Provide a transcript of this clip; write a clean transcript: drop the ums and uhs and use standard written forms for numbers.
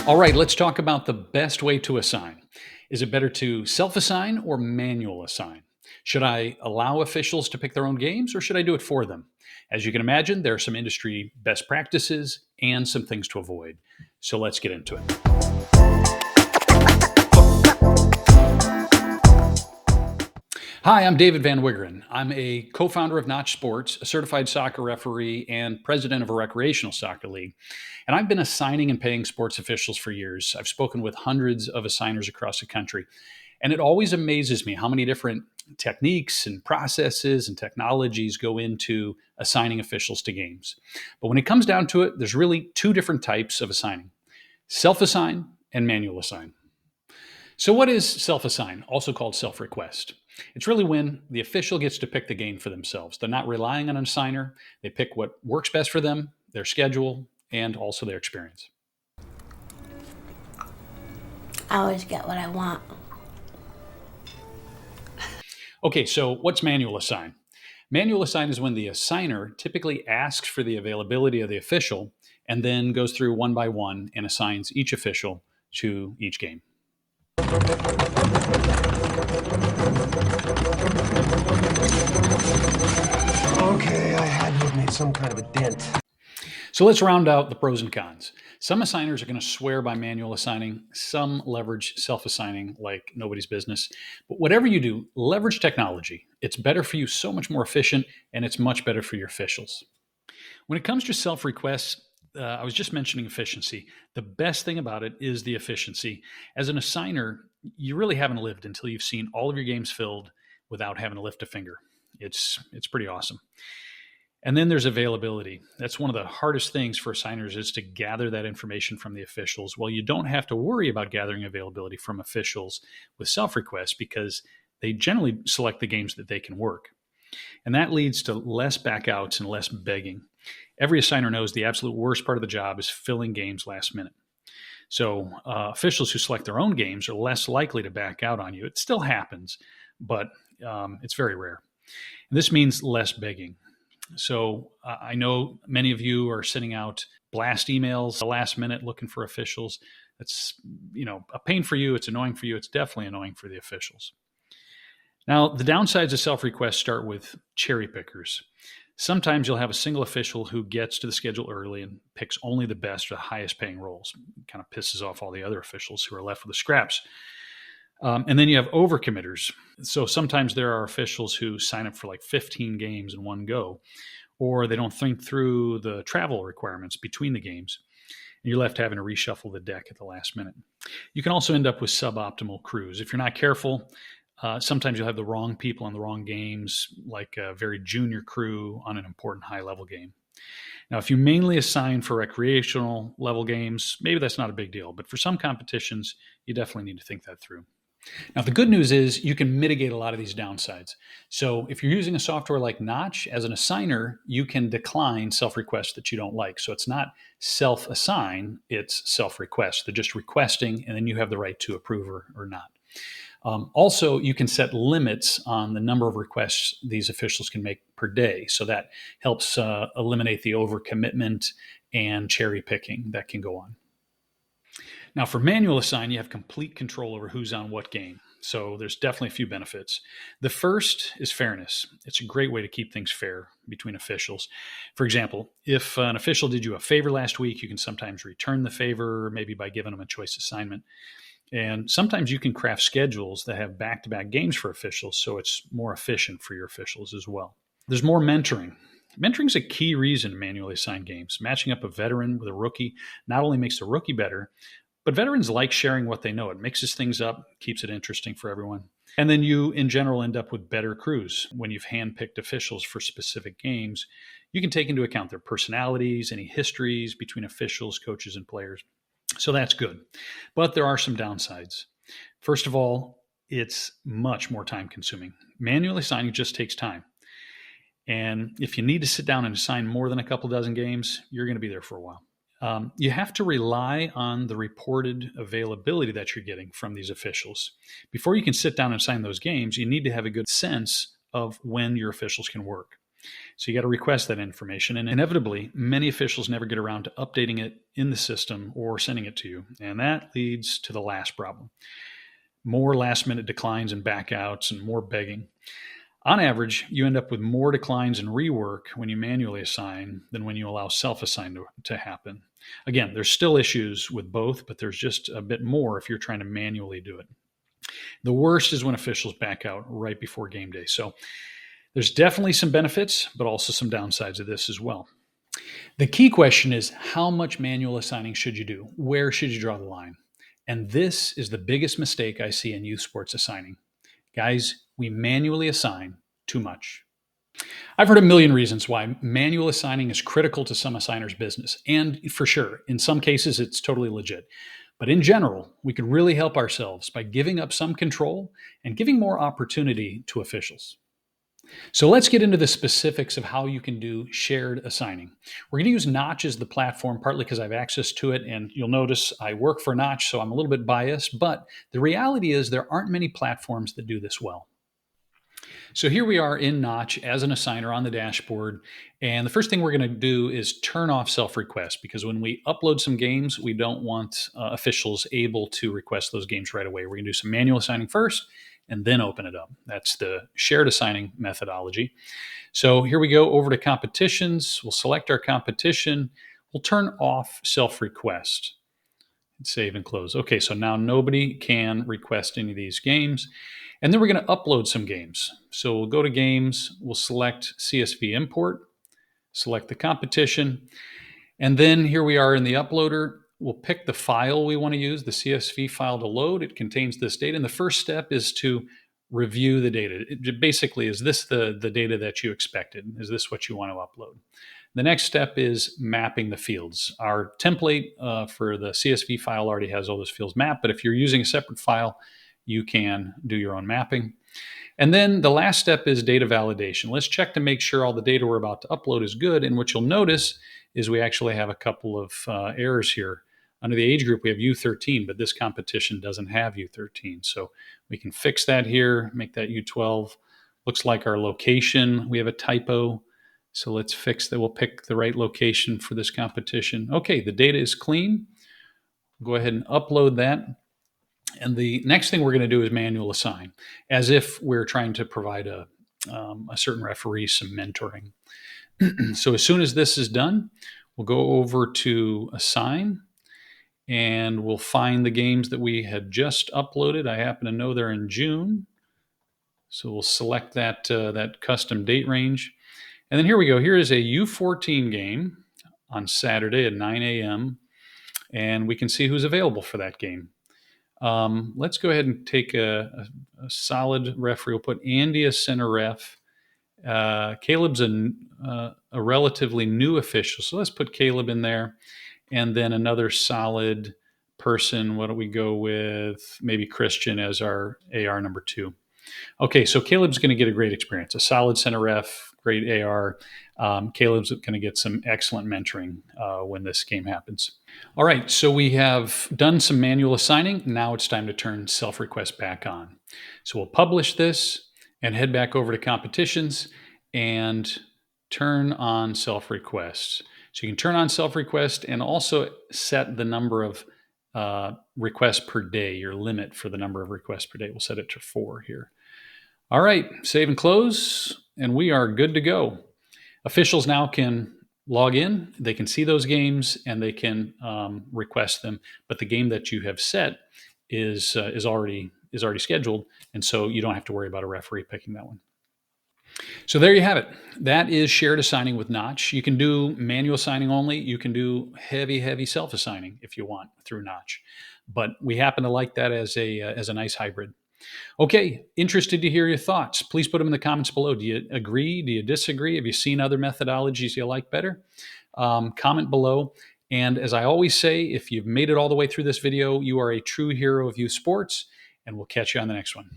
All right, let's talk about the best way to assign. Is it better to self assign or manual assign? Should I allow officials to pick their own games or should I do it for them? As you can imagine, there are some industry best practices and some things to avoid. So let's get into it. Hi, I'm David Van Wiggeren. I'm a co founder of Notch Sports, a certified soccer referee, and president of a recreational soccer league. And I've been assigning and paying sports officials for years. I've spoken with hundreds of assigners across the country. And it always amazes me how many different techniques and processes and technologies go into assigning officials to games. But when it comes down to it, there's really two different types of assigning: self assign and manual assign. So, what is self assign, also called self request? It's really when the official gets to pick the game for themselves. They're not relying on an assigner, they pick what works best for them, their schedule, and also their experience. I always get what I want. Okay, so what's manual assign? Manual assign is when the assigner typically asks for the availability of the official and then goes through one by one and assigns each official to each game. Okay, I had to have made some kind of a dent. So let's round out the pros and cons. Some assigners are going to swear by manual assigning. Some leverage self-assigning like nobody's business. But whatever you do, leverage technology. It's better for you, so much more efficient, and it's much better for your officials. When it comes to self-requests, I was just mentioning efficiency. The best thing about it is the efficiency. As an assigner, you really haven't lived until you've seen all of your games filled without having to lift a finger. It's pretty awesome. And then there's availability. That's one of the hardest things for assigners, is to gather that information from the officials. Well, you don't have to worry about gathering availability from officials with self-requests because they generally select the games that they can work. And that leads to less backouts and less begging. Every assigner knows the absolute worst part of the job is filling games last minute. So officials who select their own games are less likely to back out on you. It still happens, but it's very rare. And this means less begging. So I know many of you are sending out blast emails the last minute looking for officials. That's, a pain for you. It's annoying for you. It's definitely annoying for the officials. Now, the downsides of self-requests start with cherry pickers. Sometimes you'll have a single official who gets to the schedule early and picks only the best or the highest paying roles. It kind of pisses off all the other officials who are left with the scraps. And then you have overcommitters. So sometimes there are officials who sign up for like 15 games in one go, or they don't think through the travel requirements between the games. And you're left having to reshuffle the deck at the last minute. You can also end up with suboptimal crews. If you're not careful, sometimes you'll have the wrong people on the wrong games, like a very junior crew on an important high-level game. Now, if you mainly assign for recreational level games, maybe that's not a big deal. But for some competitions, you definitely need to think that through. Now, the good news is you can mitigate a lot of these downsides. So if you're using a software like Notch, as an assigner, you can decline self-requests that you don't like. So it's not self-assign, it's self-request. They're just requesting, and then you have the right to approve or not. Also, you can set limits on the number of requests these officials can make per day. So that helps eliminate the overcommitment and cherry picking that can go on. Now, for manual assign, you have complete control over who's on what game. So there's definitely a few benefits. The first is fairness. It's a great way to keep things fair between officials. For example, if an official did you a favor last week, you can sometimes return the favor, maybe by giving them a choice assignment. And sometimes you can craft schedules that have back-to-back games for officials, so it's more efficient for your officials as well. There's more mentoring. Mentoring is a key reason to manually assign games. Matching up a veteran with a rookie not only makes the rookie better, but veterans like sharing what they know. It mixes things up, keeps it interesting for everyone. And then you, in general, end up with better crews. When you've handpicked officials for specific games, you can take into account their personalities, any histories between officials, coaches, and players. So that's good. But there are some downsides. First of all, it's much more time consuming. Manually assigning just takes time. And if you need to sit down and assign more than a couple dozen games, you're going to be there for a while. You have to rely on the reported availability that you're getting from these officials. Before you can sit down and assign those games, you need to have a good sense of when your officials can work. So you got to request that information. And inevitably, many officials never get around to updating it in the system or sending it to you. And that leads to the last problem: more last minute declines and backouts and more begging. On average, you end up with more declines and rework when you manually assign than when you allow self-assign to happen. Again, there's still issues with both, but there's just a bit more if you're trying to manually do it. The worst is when officials back out right before game day. So there's definitely some benefits, but also some downsides of this as well. The key question is, how much manual assigning should you do? Where should you draw the line? And this is the biggest mistake I see in youth sports assigning. Guys, we manually assign too much. I've heard a million reasons why manual assigning is critical to some assigners' business. And for sure, in some cases, it's totally legit. But in general, we could really help ourselves by giving up some control and giving more opportunity to officials. So let's get into the specifics of how you can do shared assigning. We're going to use Notch as the platform, partly because I have access to it. And you'll notice I work for Notch, so I'm a little bit biased. But the reality is there aren't many platforms that do this well. So here we are in Notch as an assigner on the dashboard. And the first thing we're going to do is turn off self-request, because when we upload some games, we don't want officials able to request those games right away. We're going to do some manual assigning first and then open it up. That's the shared assigning methodology. So here we go over to competitions. We'll select our competition. We'll turn off self-request. Save and close. Okay, so now nobody can request any of these games. And then we're going to upload some games. So we'll go to games, we'll select CSV import, select the competition, and then here we are in the uploader. We'll pick the file we want to use, the CSV file to load. It contains this data. And the first step is to review the data. Basically, is this the data that you expected? Is this what you want to upload? The next step is mapping the fields. Our template for the CSV file already has all those fields mapped, but if you're using a separate file, you can do your own mapping. And then the last step is data validation. Let's check to make sure all the data we're about to upload is good. And what you'll notice is we actually have a couple of errors here. Under the age group, we have U13, but this competition doesn't have U13. So we can fix that here, make that U12. Looks like our location, we have a typo. So let's fix that. We'll pick the right location for this competition. Okay, the data is clean. Go ahead and upload that. And the next thing we're going to do is manual assign, as if we're trying to provide a certain referee some mentoring. So as soon as this is done, we'll go over to assign, and we'll find the games that we had just uploaded. I happen to know they're in June. So we'll select that, that custom date range. And then here we go. Here is a U14 game on Saturday at 9 a.m. And we can see who's available for that game. Let's go ahead and take a solid referee. We'll put Andy as center ref. Caleb's a relatively new official, so let's put Caleb in there. And then another solid person. What do we go with? Maybe Christian as our AR number 2. Okay, so Caleb's going to get a great experience. A solid center ref, great AR. Caleb's going to get some excellent mentoring when this game happens. All right, so we have done some manual assigning. Now it's time to turn self-request back on. So we'll publish this and head back over to competitions and turn on self-request. So you can turn on self-request and also set the number of requests per day, your limit for the number of requests per day. We'll set it to 4 here. All right, save and close, and we are good to go. Officials now can log in, they can see those games, and they can request them. But the game that you have set is already scheduled, and so you don't have to worry about a referee picking that one. So there you have it. That is shared assigning with Notch. You can do manual assigning only. You can do heavy self-assigning if you want through Notch. But we happen to like that as a nice hybrid. Okay, interested to hear your thoughts. Please put them in the comments below. Do you agree? Do you disagree? Have you seen other methodologies you like better? Comment below. And as I always say, if you've made it all the way through this video, you are a true hero of youth sports, and we'll catch you on the next one.